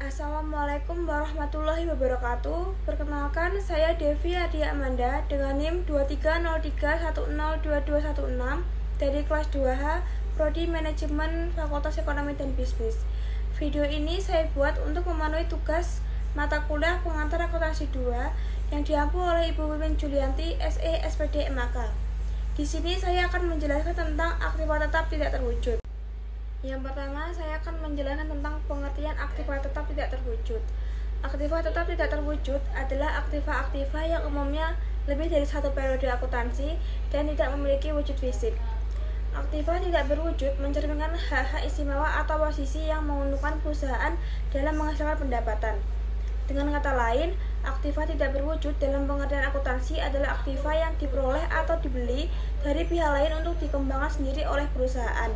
Assalamualaikum warahmatullahi wabarakatuh. Perkenalkan, saya Devi Adia Amanda dengan NIM 2303102216 dari kelas 2H Prodi Manajemen Fakultas Ekonomi dan Bisnis. Video ini saya buat untuk memenuhi tugas mata kuliah pengantar akuntansi 2 yang diampu oleh Ibu Wiwin Julianti, SE, SPD, MAK. Di sini saya akan menjelaskan tentang aktiva tetap tidak terwujud. Yang pertama, saya akan menjelaskan tentang pengertian aktiva tetap tidak terwujud. Aktiva tetap tidak terwujud adalah aktiva-aktiva yang umumnya lebih dari satu periode akuntansi dan tidak memiliki wujud fisik. Aktiva tidak berwujud mencerminkan hak-hak istimewa atau posisi yang menguntungkan perusahaan dalam menghasilkan pendapatan. Dengan kata lain, aktiva tidak berwujud dalam pengertian akuntansi adalah aktiva yang diperoleh atau dibeli dari pihak lain untuk dikembangkan sendiri oleh perusahaan,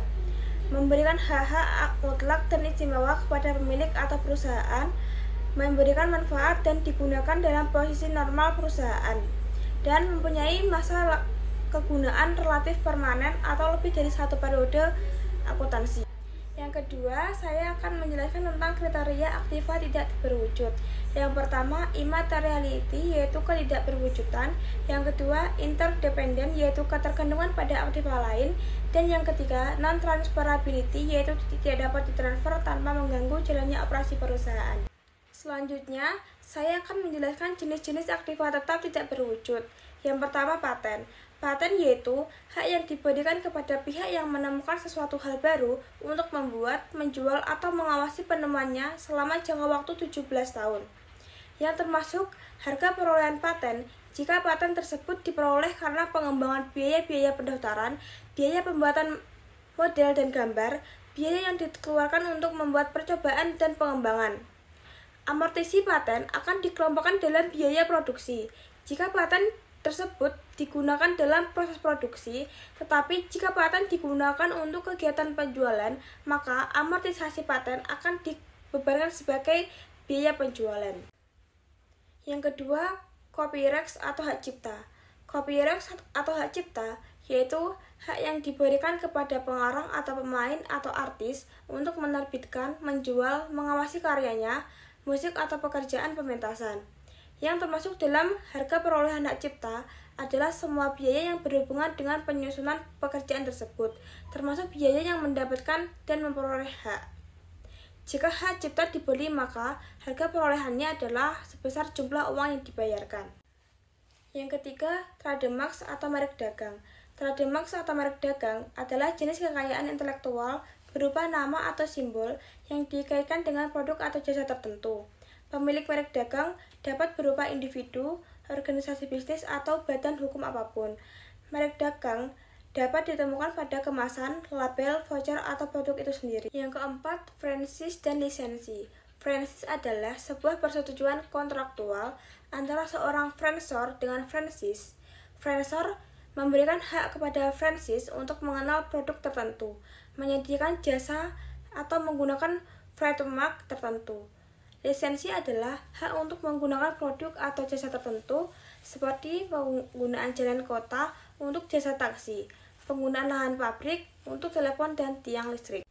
memberikan hak-hak mutlak dan istimewa kepada pemilik atau perusahaan, memberikan manfaat dan digunakan dalam posisi normal perusahaan, dan mempunyai masa kegunaan relatif permanen atau lebih dari satu periode akuntansi. Yang kedua, saya akan menjelaskan tentang kriteria aktiva tidak berwujud. Yang pertama, immateriality, yaitu ketidakberwujudan. Yang kedua, interdependent, yaitu ketergantungan pada aktiva lain. Dan yang ketiga, non-transferability, yaitu tidak dapat ditransfer tanpa mengganggu jalannya operasi perusahaan. Selanjutnya, saya akan menjelaskan jenis-jenis aktiva tetap tidak berwujud. Yang pertama, paten. Paten yaitu hak yang diberikan kepada pihak yang menemukan sesuatu hal baru untuk membuat, menjual, atau mengawasi penemuannya selama jangka waktu 17 tahun. Yang termasuk harga perolehan paten jika paten tersebut diperoleh karena pengembangan biaya-biaya pendaftaran, biaya pembuatan model dan gambar, biaya yang dikeluarkan untuk membuat percobaan dan pengembangan. Amortisi paten akan dikelompokkan dalam biaya produksi jika paten tersebut digunakan dalam proses produksi, tetapi jika paten digunakan untuk kegiatan penjualan, maka amortisasi paten akan dibebankan sebagai biaya penjualan. Yang kedua, copyright atau hak cipta. Copyright atau hak cipta yaitu hak yang diberikan kepada pengarang atau pemain atau artis untuk menerbitkan, menjual, mengawasi karyanya, musik atau pekerjaan pementasan. Yang termasuk dalam harga perolehan hak cipta adalah semua biaya yang berhubungan dengan penyusunan pekerjaan tersebut, termasuk biaya yang mendapatkan dan memperoleh hak. Jika hak cipta dibeli, maka harga perolehannya adalah sebesar jumlah uang yang dibayarkan. Yang ketiga, trademark atau merek dagang. Trademark atau merek dagang adalah jenis kekayaan intelektual berupa nama atau simbol yang dikaitkan dengan produk atau jasa tertentu. Pemilik merek dagang dapat berupa individu, organisasi bisnis, atau badan hukum apapun. Merek dagang dapat ditemukan pada kemasan, label, voucher, atau produk itu sendiri. Yang keempat, franchise dan lisensi. Franchise adalah sebuah persetujuan kontraktual antara seorang franchisor dengan franchise. Franchisor memberikan hak kepada franchise untuk mengenal produk tertentu, menyediakan jasa, atau menggunakan trademark tertentu. Lisensi adalah hak untuk menggunakan produk atau jasa tertentu seperti penggunaan jalan kota untuk jasa taksi, penggunaan lahan pabrik untuk telepon dan tiang listrik.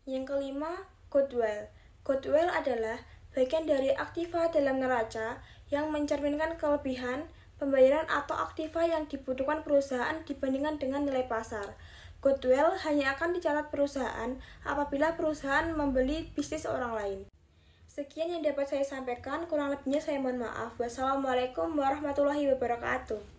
Yang kelima, goodwill. Goodwill adalah bagian dari aktiva dalam neraca yang mencerminkan kelebihan, pembayaran atau aktiva yang dibutuhkan perusahaan dibandingkan dengan nilai pasar. Goodwill hanya akan dicatat perusahaan apabila perusahaan membeli bisnis orang lain. Sekian yang dapat saya sampaikan, kurang lebihnya saya mohon maaf. Wassalamualaikum warahmatullahi wabarakatuh.